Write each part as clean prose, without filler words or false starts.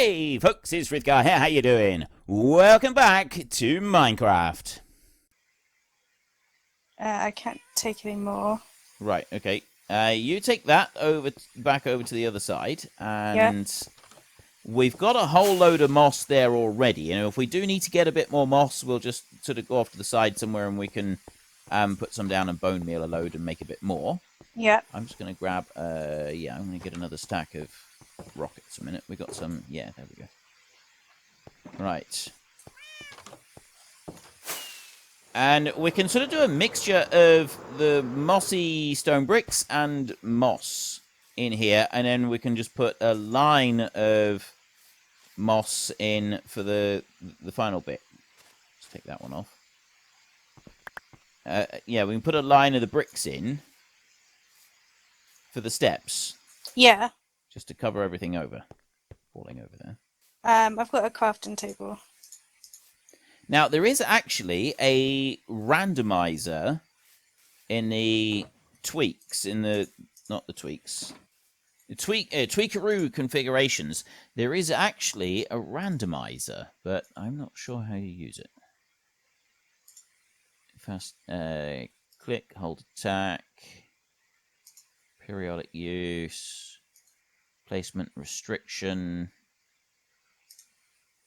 Hey folks, it's Frithgar here, how you doing? Welcome back to Minecraft. I can't take any more. Right, okay. You take that back over to the other side, and we've got a whole load of moss there already. You know, if we do need to get a bit more moss, we'll just sort of go off to the side somewhere and we can put some down and bone meal a load and make a bit more. Yeah. I'm just going to grab, I'm going to get another stack of rockets a minute. We got some, yeah, there we go. Right. And we can sort of do a mixture of the mossy stone bricks and moss in here, and then we can just put a line of moss in for the final bit. Let's take that one off. Yeah, we can put a line of the bricks in for the steps. Yeah. Just to cover everything over. Falling over there. I've got a crafting table. Now, there is actually a randomizer in the tweaks, tweakaroo configurations. There is actually a randomizer, but I'm not sure how you use it. First, click, hold attack, periodic use, placement restriction,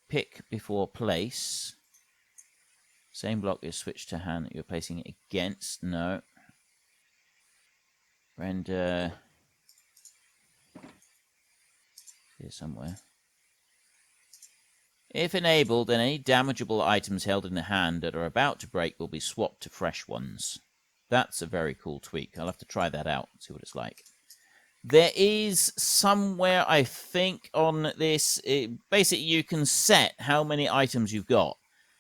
pick before place. Same block is switched to hand that you're placing it against. No. Render. Here somewhere. If enabled, then any damageable items held in the hand that are about to break will be swapped to fresh ones. That's a very cool tweak. I'll have to try that out and see what it's like. There is somewhere, I think, on this, basically you can set how many items you've got.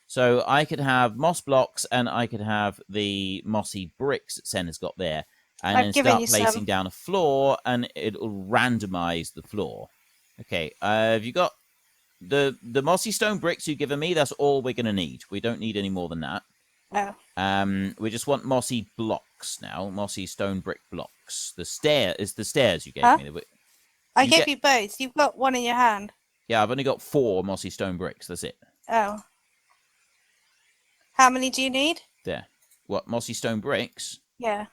So I could have moss blocks and I could have the mossy bricks that Sen has got there. And then start placing down a floor and it'll randomize the floor. Okay, have you got the mossy stone bricks you've given me? That's all we're going to need. We don't need any more than that. Oh. We just want mossy blocks now. Mossy stone brick blocks. The stairs you gave me. I gave you both. You've got one in your hand. Yeah, I've only got 4 mossy stone bricks. That's it. Oh. How many do you need? There. What, mossy stone bricks? Yeah.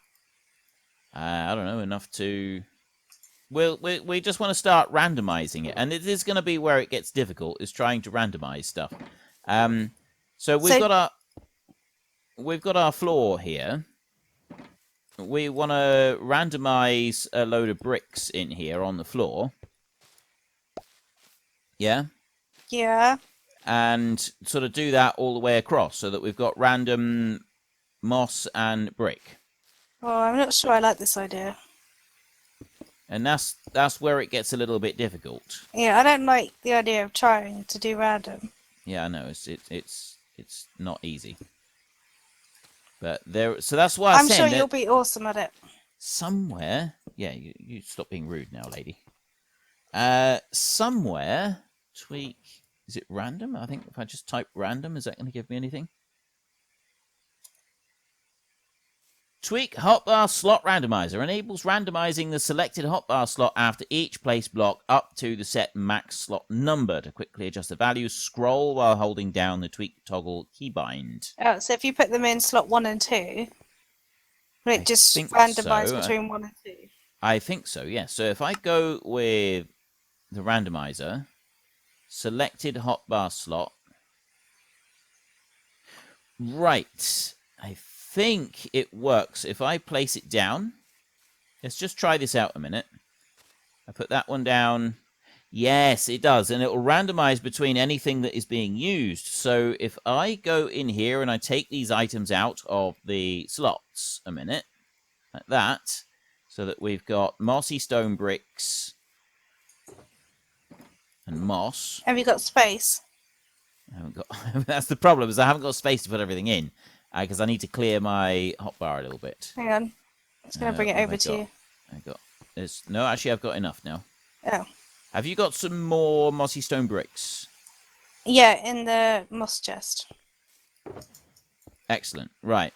I don't know, enough to... We just want to start randomizing it. And it is going to be where it gets difficult, is trying to randomize stuff. So we've got our floor here. We want to randomize a load of bricks in here on the floor. Yeah? Yeah. And sort of do that all the way across so that we've got random moss and brick. Oh, I'm not sure I like this idea. And that's where it gets a little bit difficult. Yeah, I don't like the idea of trying to do random. Yeah, I know it's not easy. But so that's why I'm sure you'll be awesome at it. Somewhere, yeah, you stop being rude now, lady. Somewhere, tweak. Is it random? I think if I just type random, is that going to give me anything? Tweak hotbar slot randomizer enables randomizing the selected hotbar slot after each place block up to the set max slot number. To quickly adjust the values, scroll while holding down the tweak toggle keybind. Oh, so if you put them in slot 1 and 2, will it just randomize between 1 and 2? I think so, yes. Yeah. So if I go with the randomizer, selected hotbar slot. Right. I think it works if I place it down. Let's just try this out a minute. I put that one down. Yes, it does. And it will randomize between anything that is being used. So if I go in here and I take these items out of the slots a minute, like that, so that we've got mossy stone bricks and moss. Have you got space? I haven't got. That's the problem, is I haven't got space to put everything in because I need to clear my hotbar a little bit. Hang on, it's going to bring it over to you. No, actually, I've got enough now. Oh. Have you got some more mossy stone bricks? Yeah, in the moss chest. Excellent. Right.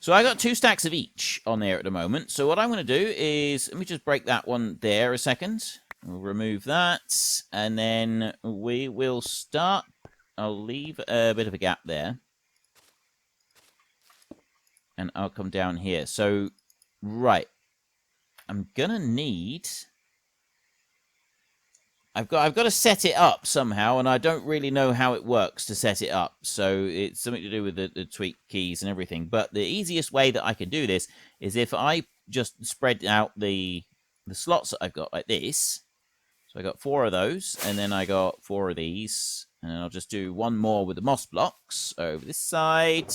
So I got 2 stacks of each on there at the moment. So what I'm going to do is, let me just break that one there a second. We'll remove that, and then we will start. I'll leave a bit of a gap there. And I'll come down here. So, right. I'm gonna need... I've got to set it up somehow, and I don't really know how it works to set it up. So it's something to do with the tweak keys and everything. But the easiest way that I can do this is if I just spread out the slots that I've got like this. So I got 4 of those, and then I got 4 of these. And I'll just do one more with the moss blocks over this side.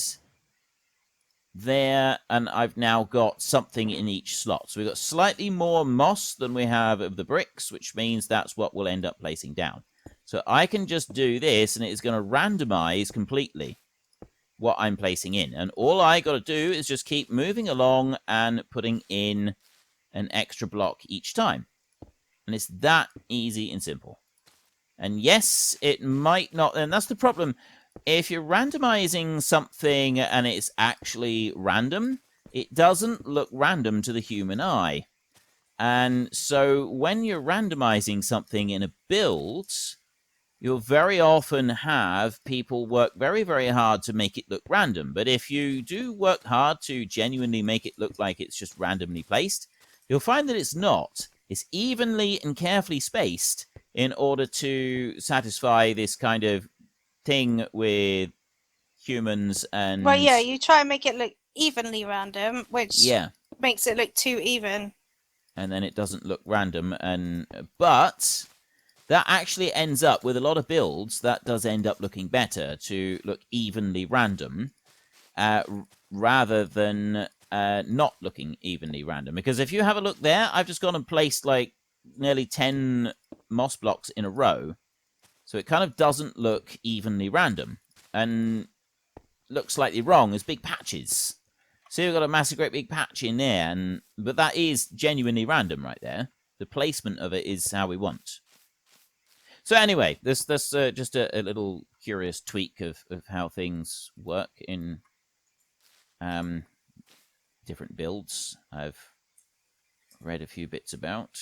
There, and I've now got something in each slot. So we've got slightly more moss than we have of the bricks, which means that's what we'll end up placing down. So I can just do this, and it's going to randomize completely what I'm placing in. And all I got to do is just keep moving along and putting in an extra block each time. And it's that easy and simple. And yes, it might not, and that's the problem. If you're randomizing something and it's actually random, it doesn't look random to the human eye. And so when you're randomizing something in a build, you'll very often have people work very, very hard to make it look random. But if you do work hard to genuinely make it look like it's just randomly placed, you'll find that it's not. It's evenly and carefully spaced in order to satisfy this kind of thing with humans and... Well, yeah, you try and make it look evenly random, which makes it look too even. And then it doesn't look random. But that actually ends up, with a lot of builds, that does end up looking better to look evenly random rather than not looking evenly random. Because if you have a look there, I've just gone and placed like nearly 10 moss blocks in a row. So it kind of doesn't look evenly random and looks slightly wrong as big patches. So you've got a massive, great big patch in there, but that is genuinely random right there. The placement of it is how we want. So anyway, that's just a little curious tweak of how things work in different builds I've read a few bits about.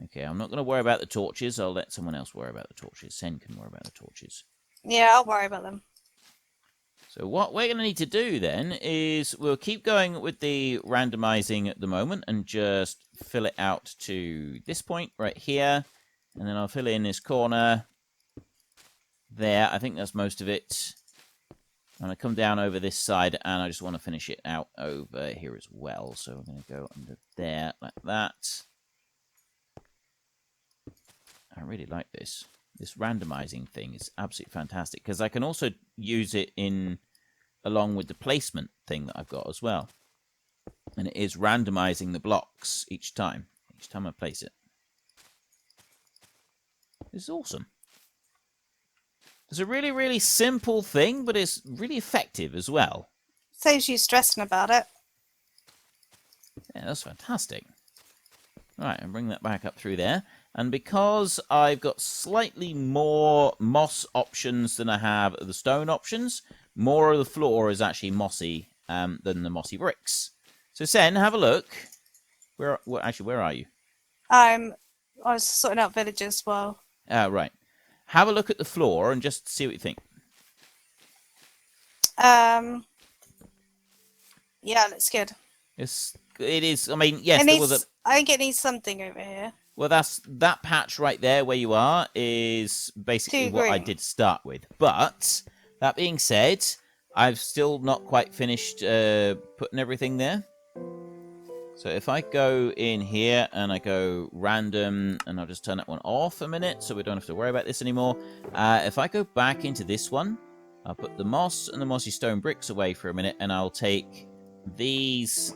Okay, I'm not going to worry about the torches. I'll let someone else worry about the torches. Sen can worry about the torches. Yeah, I'll worry about them. So what we're going to need to do then is we'll keep going with the randomizing at the moment and just fill it out to this point right here. And then I'll fill in this corner there. I think that's most of it. I'm going to come down over this side, and I just want to finish it out over here as well. So we're going to go under there like that. I really like this. This randomizing thing is absolutely fantastic because I can also use it along with the placement thing that I've got as well. And it is randomizing the blocks each time I place it. This is awesome. It's a really, really simple thing, but it's really effective as well. Saves you stressing about it. Yeah, that's fantastic. Right, and bring that back up through there. And because I've got slightly more moss options than I have the stone options, more of the floor is actually mossy than the mossy bricks. So Sen, have a look. Where are you? I was sorting out villages while... Right. Have a look at the floor and just see what you think. Yeah, looks good. It is, I mean, yes, there was a... I think it needs something over here. Well, that patch right there where you are is basically what I did start with. But, that being said, I've still not quite finished putting everything there. So if I go in here and I go random, and I'll just turn that one off a minute so we don't have to worry about this anymore. If I go back into this one, I'll put the moss and the mossy stone bricks away for a minute, and I'll take these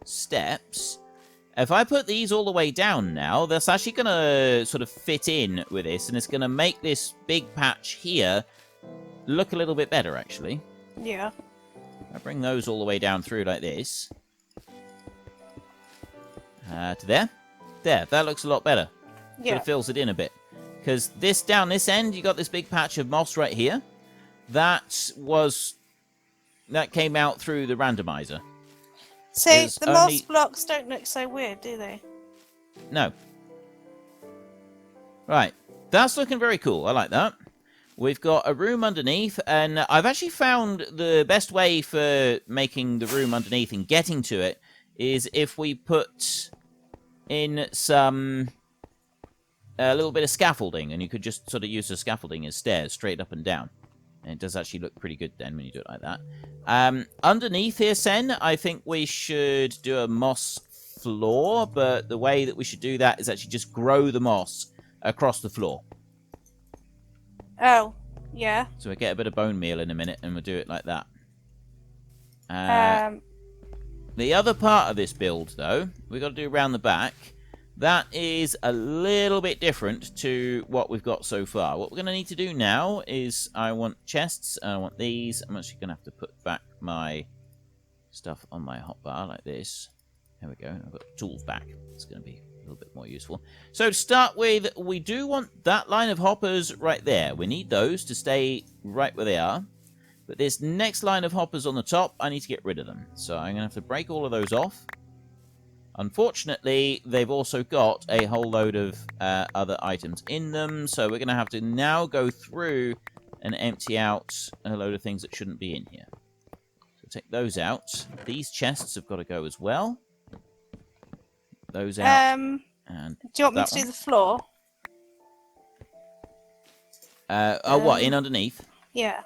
steps. If I put these all the way down now, that's actually going to sort of fit in with this, and it's going to make this big patch here look a little bit better, actually. Yeah. I bring those all the way down through like this. To there. There, that looks a lot better. Yeah. Sort of fills it in a bit. Because down this end, you got this big patch of moss right here. That came out through the randomizer. So the moss blocks don't look so weird, do they? No. Right. That's looking very cool. I like that. We've got a room underneath, and I've actually found the best way for making the room underneath and getting to it is if we put in some a little bit of scaffolding, and you could just sort of use the scaffolding as stairs straight up and down. And it does actually look pretty good then when you do it like that. Underneath here, Sen, I think we should do a moss floor, but the way that we should do that is actually just grow the moss across the floor. Oh, yeah. So we get a bit of bone meal in a minute, and we'll do it like that. The other part of this build, though, we've got to do around the back. That is a little bit different to what we've got so far. What we're going to need to do now is I want chests, and I want these. I'm actually going to have to put back my stuff on my hotbar like this. There we go. I've got tools back. It's going to be a little bit more useful. So to start with, we do want that line of hoppers right there. We need those to stay right where they are. But this next line of hoppers on the top, I need to get rid of them. So I'm going to have to break all of those off. Unfortunately, they've also got a whole load of other items in them, so we're going to have to now go through and empty out a load of things that shouldn't be in here. So take those out. These chests have got to go as well. Those out. And do you want me to do the floor? What, in underneath? Yeah.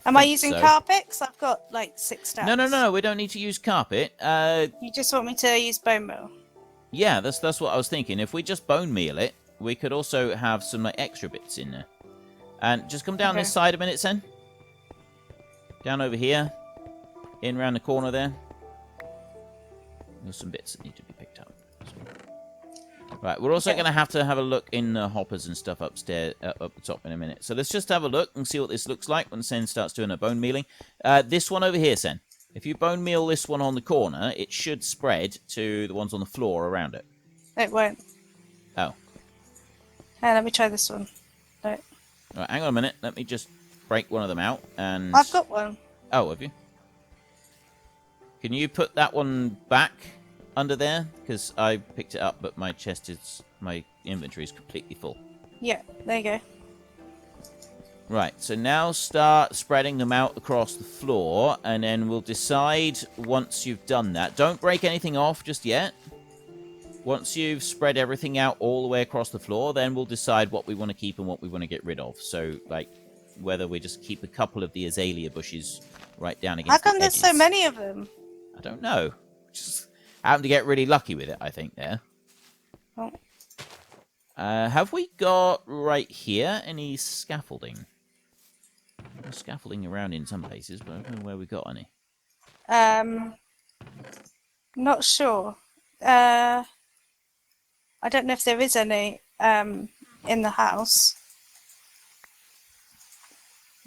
Am I using carpet? 'Cause I've got like 6 stacks. No, we don't need to use carpet. You just want me to use bone meal? Yeah, that's what I was thinking. If we just bone meal it, we could also have some like extra bits in there. And just come down this side a minute, Sen. Down over here. In around the corner there. There's some bits that need to be picked up. Right, we're also going to have a look in the hoppers and stuff upstairs, up the top in a minute. So let's just have a look and see what this looks like when Sen starts doing a bone mealing. This one over here, Sen. If you bone meal this one on the corner, it should spread to the ones on the floor around it. It won't. Oh. Let me try this one. No. Right, hang on a minute. Let me just break one of them out. And I've got one. Oh, have you? Can you put that one back under there? Because I picked it up, but my inventory is completely full. Yeah, there you go. Right, so now start spreading them out across the floor, and then we'll decide once you've done that. Don't break anything off just yet. Once you've spread everything out all the way across the floor, then we'll decide what we want to keep and what we want to get rid of. So, like, whether we just keep a couple of the azalea bushes right down against the edges. How come there's so many of them? I don't know. Just happened to get really lucky with it, I think, there. Oh. Have we got right here any scaffolding? There's scaffolding around in some places, but I don't know where we got any. Not sure. I don't know if there is any in the house.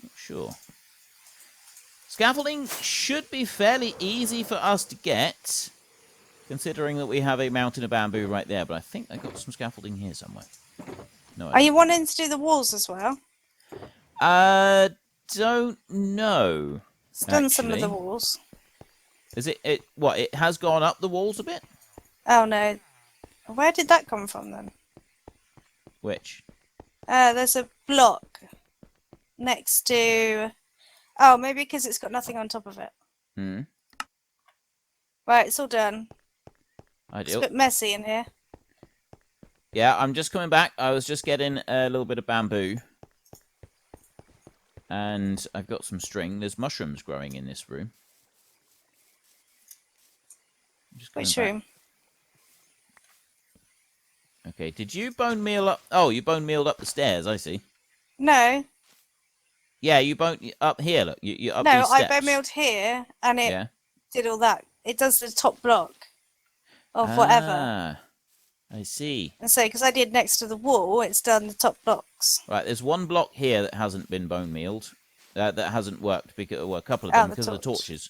Not sure. Scaffolding should be fairly easy for us to get, considering that we have a mountain of bamboo right there, but I think I got some scaffolding here somewhere. No idea. Are you wanting to do the walls as well? Don't know. It's done some of the walls. Is it what? It has gone up the walls a bit? Oh no. Where did that come from then? Which? There's a block next to... Oh, maybe because it's got nothing on top of it. Hmm. Right, it's all done. Ideal. It's a bit messy in here. Yeah, I'm just coming back. I was just getting a little bit of bamboo. And I've got some string. There's mushrooms growing in this room. Which room? Okay, did you bone meal up? Oh, you bone mealed up the stairs, I see. No. Yeah, you bone up here, look. You up no, these steps. I bone mealed here, and it did all that. It does the top block of whatever. I see. And so, because I did next to the wall, it's done the top blocks. Right, there's one block here that hasn't been bone mealed. That hasn't worked, because, well, a couple of them, because of the torches.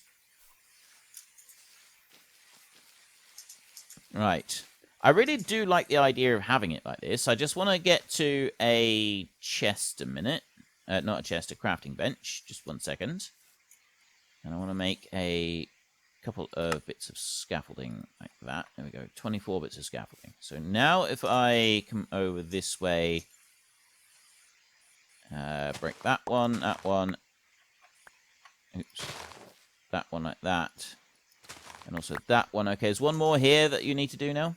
Right. I really do like the idea of having it like this. I just want to get to a chest a minute. Not a chest, a crafting bench. Just 1 second. And I want to make a couple of bits of scaffolding like that. There we go, 24 bits of scaffolding. So now if I come over this way, break that one, oops, that one like that, and also that one. Okay, there's one more here that you need to do now.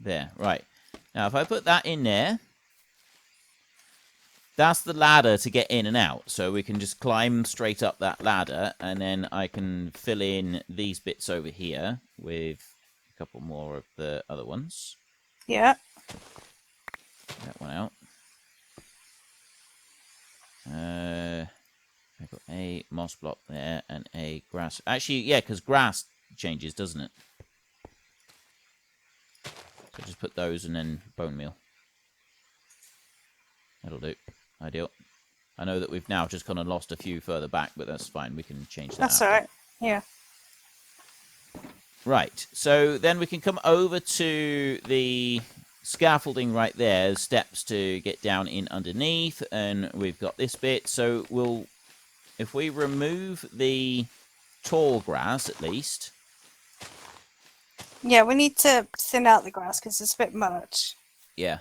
There, right. Now if I put that in there, that's the ladder to get in and out. So we can just climb straight up that ladder, and then I can fill in these bits over here with a couple more of the other ones. Yeah. That one out. I've got a moss block there and a grass. Actually, yeah, because grass changes, doesn't it? So just put those and then bone meal. That'll do. Ideal. I know that we've now just kind of lost a few further back, but that's fine. We can change that. That's after. all right. Yeah. Right. So then we can come over to the scaffolding right there. Steps to get down in underneath, and we've got this bit. So we'll, if we remove the tall grass at least. Yeah, we need to thin out the grass because it's a bit much. Yeah.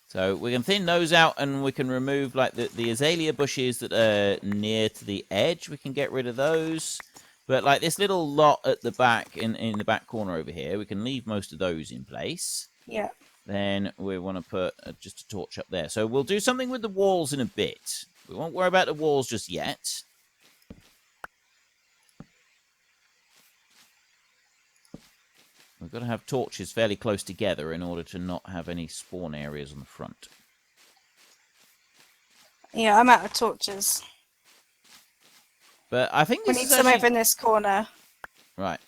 So we can thin those out, and we can remove like the azalea bushes that are near to the edge. We can get rid of those. But like this little lot at the back, in the back corner over here, we can leave most of those in place. Yeah. Then we want to put just a torch up there. So we'll do something with the walls in a bit. We won't worry about the walls just yet. We've got to have torches fairly close together in order to not have any spawn areas on the front. Yeah, I'm out of torches. But I think We this need is some actually... over in this corner. Right.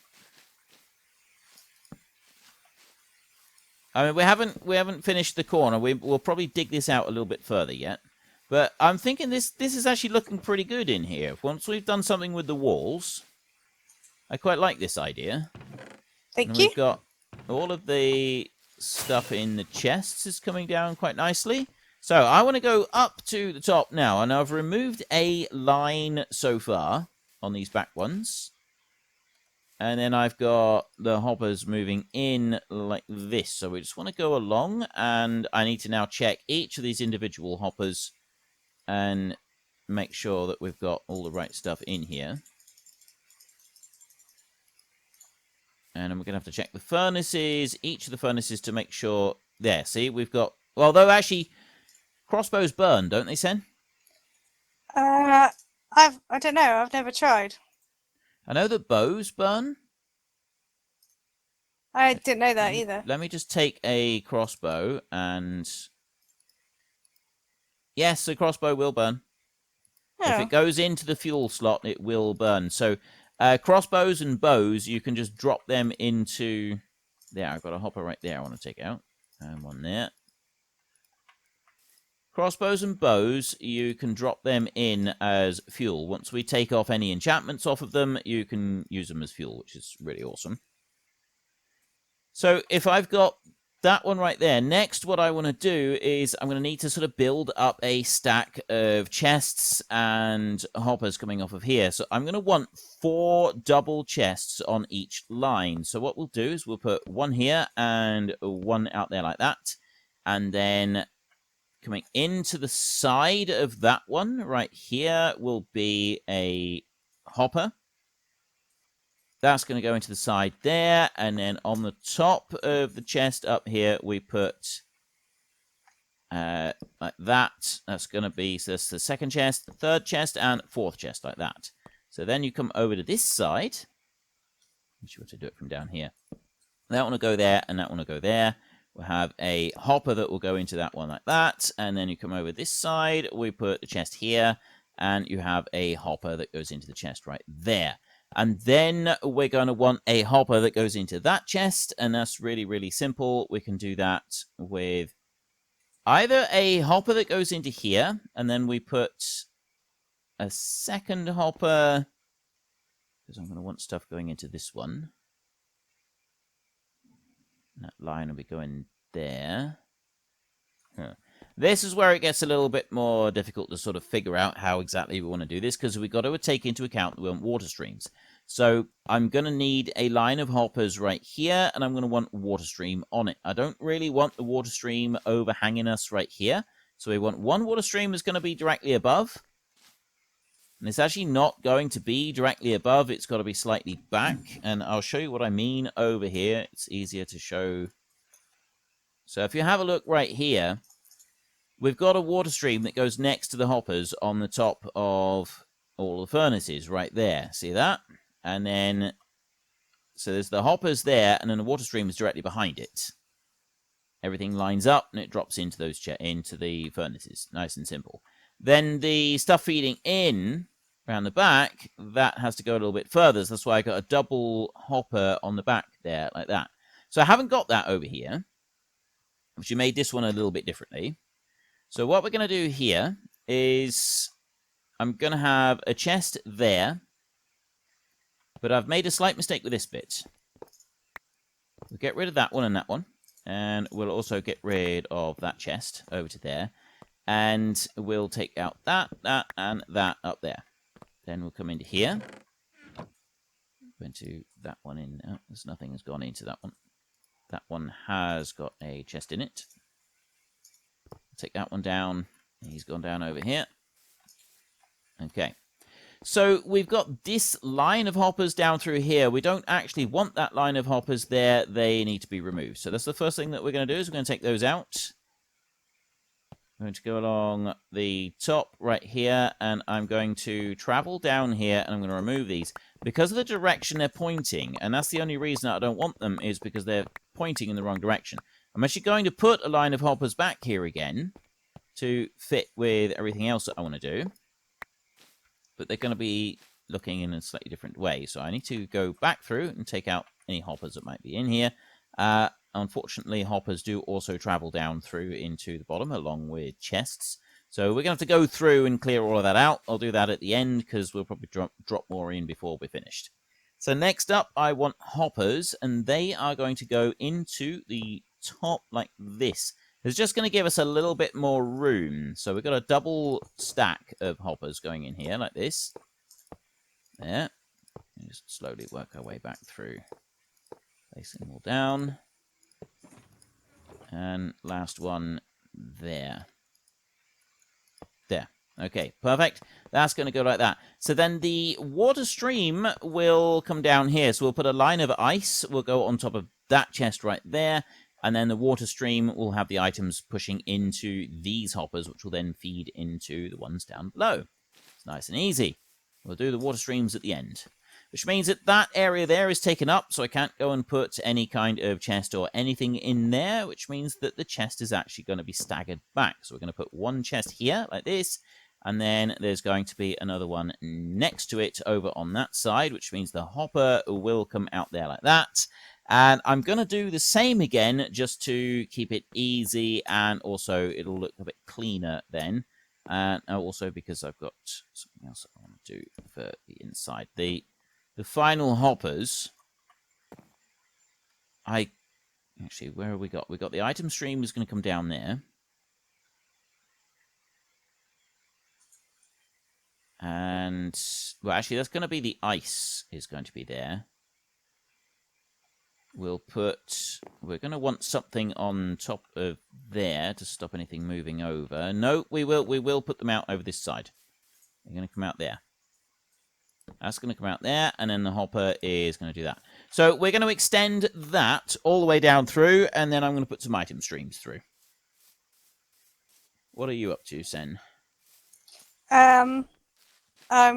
I mean, we haven't finished the corner. We'll probably dig this out a little bit further yet. But I'm thinking this is actually looking pretty good in here. Once we've done something with the walls, I quite like this idea. Thank And you. we've got all of the stuff in the chests is coming down quite nicely. So I want to go up to the top now, and I've removed a line so far on these back ones. And then I've got the hoppers moving in like this. So we just want to go along, and I need to now check each of these individual hoppers and make sure that we've got all the right stuff in here. And then we're going to have to check the furnaces, each of the furnaces, to make sure... There, see, we've got... Well, although actually, crossbows burn, don't they, Sen? I don't know. I've never tried. I know that bows burn. I didn't know that either. Let me just take a crossbow and... Yes, the crossbow will burn. Oh. If it goes into the fuel slot, it will burn. So... crossbows and bows, you can just drop them into... There, I've got a hopper right there I want to take out. And one there. Crossbows and bows, you can drop them in as fuel. Once we take off any enchantments off of them, you can use them as fuel, which is really awesome. So if I've got that one right there, next what I want to do is I'm going to need to sort of build up a stack of chests and hoppers coming off of here. So I'm going to want 4 double chests on each line. So what we'll do is we'll put one here and one out there like that. And then coming into the side of that one right here will be a hopper. That's going to go into the side there, and then on the top of the chest up here, we put like that. That's going to be, so that's the second chest, the third chest, and fourth chest, like that. So then you come over to this side. I'm sure to do it from down here. That one will go there, and that one will go there. We'll have a hopper that will go into that one like that, and then you come over this side, we put the chest here, and you have a hopper that goes into the chest right there. And then we're going to want a hopper that goes into that chest, and that's really, really simple. We can do that with either a hopper that goes into here, and then we put a second hopper, because I'm going to want stuff going into this one. And that line will be going there. This is where it gets a little bit more difficult to sort of figure out how exactly we want to do this, because we've got to take into account that we want water streams. So I'm going to need a line of hoppers right here, and I'm going to want water stream on it. I don't really want the water stream overhanging us right here. So we want one water stream that's going to be directly above. And it's actually not going to be directly above. It's got to be slightly back. And I'll show you what I mean over here. It's easier to show. So if you have a look right here, we've got a water stream that goes next to the hoppers on the top of all the furnaces right there. See that? And then, so there's the hoppers there, and then the water stream is directly behind it. Everything lines up, and it drops into those into the furnaces. Nice and simple. Then the stuff feeding in around the back, that has to go a little bit further. So that's why I got a double hopper on the back there, like that. So I haven't got that over here, which you made this one a little bit differently. So what we're going to do here is I'm going to have a chest there, but I've made a slight mistake with this bit. We'll get rid of that one and that one, and we'll also get rid of that chest over to there, and we'll take out that, that, and that up there. Then we'll come into here. Go into that one in. Oh, there's nothing has gone into that one. That one has got a chest in it. Take that one down. He's gone down over here. Okay. So we've got this line of hoppers down through here. We don't actually want that line of hoppers there. They need to be removed. So that's the first thing that we're going to do is we're going to take those out. I'm going to go along the top right here, and I'm going to travel down here, and I'm going to remove these. Because of the direction they're pointing, and that's the only reason I don't want them, is because they're pointing in the wrong direction. I'm actually going to put a line of hoppers back here again to fit with everything else that I want to do. But they're going to be looking in a slightly different way. So I need to go back through and take out any hoppers that might be in here. Unfortunately, hoppers do also travel down through into the bottom along with chests. So we're going to have to go through and clear all of that out. I'll do that at the end because we'll probably drop more in before we're finished. So next up, I want hoppers, and they are going to go into the top like this. It's just going to give us a little bit more room. So we've got a double stack of hoppers going in here like this. There. Just slowly work our way back through. Placing them all down. And last one there. There. Okay, perfect. That's going to go like that. So then the water stream will come down here. So we'll put a line of ice. We'll go on top of that chest right there. And then the water stream will have the items pushing into these hoppers, which will then feed into the ones down below. It's nice and easy. We'll do the water streams at the end. Which means that that area there is taken up, so I can't go and put any kind of chest or anything in there, which means that the chest is actually going to be staggered back. So we're going to put one chest here, like this, and then there's going to be another one next to it over on that side, which means the hopper will come out there like that. And I'm going to do the same again just to keep it easy, and also it'll look a bit cleaner then. And also because I've got something else I want to do for the inside. The final hoppers, actually, where have we got? We've got the item stream is going to come down there. And, well, actually, that's going to be the ice is going to be there. We're going to want something on top of there to stop anything moving over. No, we will put them out over this side. They're going to come out there. That's going to come out there, and then the hopper is going to do that. So we're going to extend that all the way down through, and then I'm going to put some item streams through. What are you up to, Sen? I'm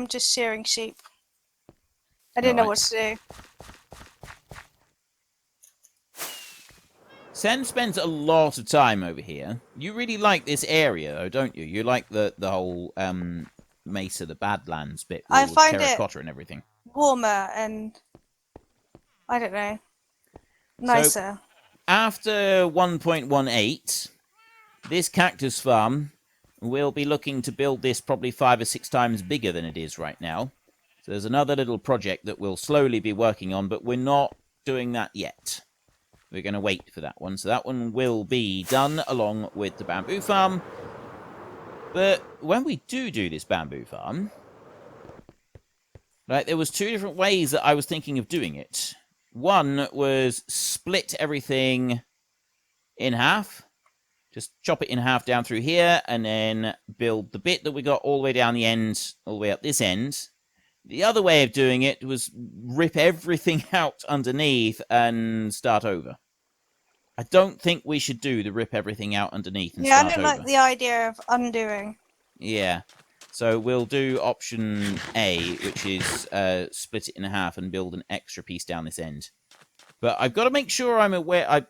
just shearing sheep. I didn't know what to do. Sen spends a lot of time over here. You really like this area, though, don't you? You like the whole Mesa, the Badlands bit with I all the find terracotta and everything. Warmer and, I don't know, nicer. So, after 1.18, this Cactus Farm will be looking to build this probably 5 or 6 times bigger than it is right now. So there's another little project that we'll slowly be working on, but we're not doing that yet. we're going to wait for that one. So that one will be done along with the bamboo farm. But when we do this bamboo farm, right, there was 2 different ways that I was thinking of doing it. One was split everything in half. Just chop it in half down through here, and then build the bit that we got all the way down the end, all the way up this end. The other way of doing it was rip everything out underneath and start over. I don't think we should do the rip everything out underneath and start over. Yeah, I don't like the idea of undoing. Yeah. So we'll do option A, which is split it in half and build an extra piece down this end. But I've got to make sure I'm aware. I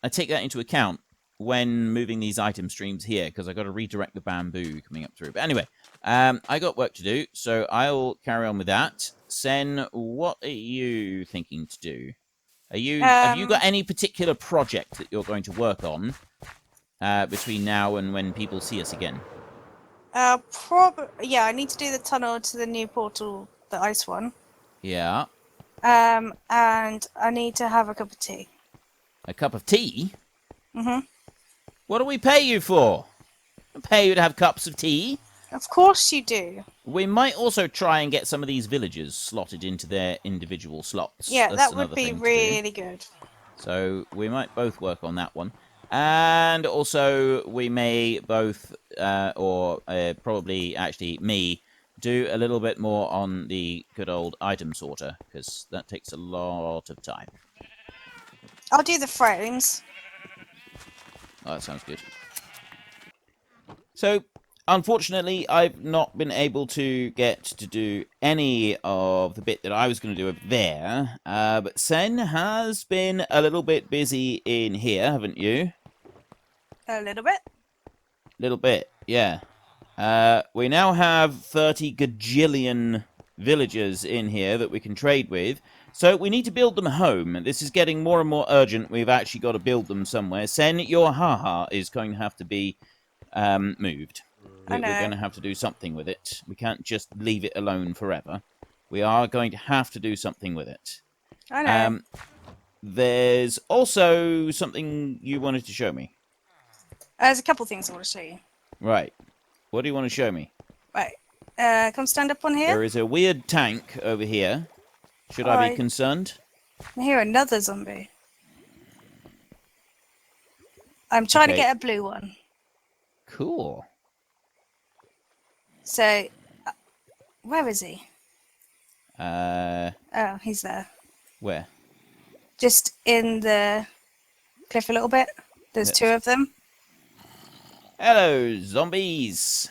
take that into account when moving these item streams here, because I've got to redirect the bamboo coming up through. But anyway, I got work to do, so I'll carry on with that. Sen, what are you thinking to do? Have you got any particular project that you're going to work on between now and when people see us again? Yeah, I need to do the tunnel to the new portal, the ice one. Yeah. And I need to have a cup of tea. A cup of tea? Mm-hmm. What do we pay you for? We pay you to have cups of tea? Of course you do. We might also try and get some of these villagers slotted into their individual slots. Yeah, That's that would be really good. So we might both work on that one. And also we may both, probably actually me, do a little bit more on the good old item sorter, because that takes a lot of time. I'll do the frames. Oh, that sounds good. So, unfortunately, I've not been able to get to do any of the bit that I was going to do over there. But Sen has been a little bit busy in here, haven't you? A little bit. Little bit, yeah. We now have 30 gajillion villagers in here that we can trade with. So we need to build them a home. This is getting more and more urgent. We've actually got to build them somewhere. Sen, your haha is going to have to be moved. We're going to have to do something with it. We can't just leave it alone forever. We are going to have to do something with it. I know. There's also something you wanted to show me. There's a couple things I want to show you. Right. What do you want to show me? Right. Come stand up on here. There is a weird tank over here. Should I be concerned? I hear another zombie. I'm trying to get a blue one. Cool. So, where is he? Oh, he's there. Where? Just in the cliff a little bit. There's 2 of them. Hello, zombies.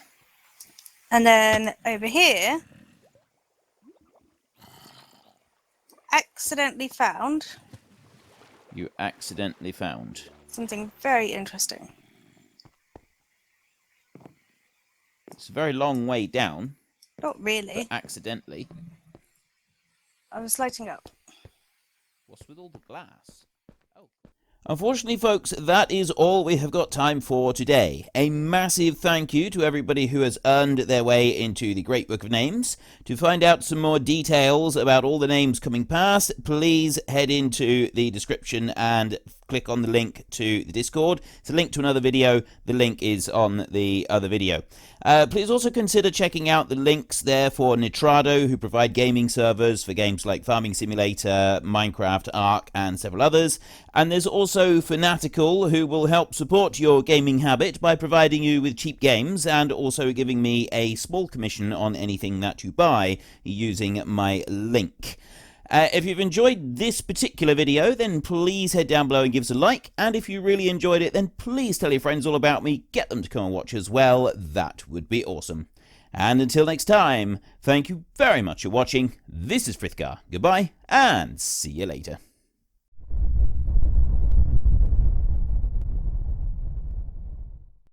And then over here, accidentally found. You accidentally found Something very interesting. It's a very long way down. Not really. Accidentally. I was lighting up. What's with all the glass? Oh. Unfortunately, folks, that is all we have got time for today. A massive thank you to everybody who has earned their way into the Great Book of Names. To find out some more details about all the names coming past, please head into the description and click on the link to the Discord. It's a link to another video. The link is on the other video. Please also consider checking out the links there for Nitrado, who provide gaming servers for games like Farming Simulator, Minecraft, Ark, and several others. And there's also Fanatical, who will help support your gaming habit by providing you with cheap games and also giving me a small commission on anything that you buy using my link. If you've enjoyed this particular video, then please head down below and give us a like. And if you really enjoyed it, then please tell your friends all about me. Get them to come and watch as well. That would be awesome. And until next time, thank you very much for watching. This is Frithgar. Goodbye, and see you later.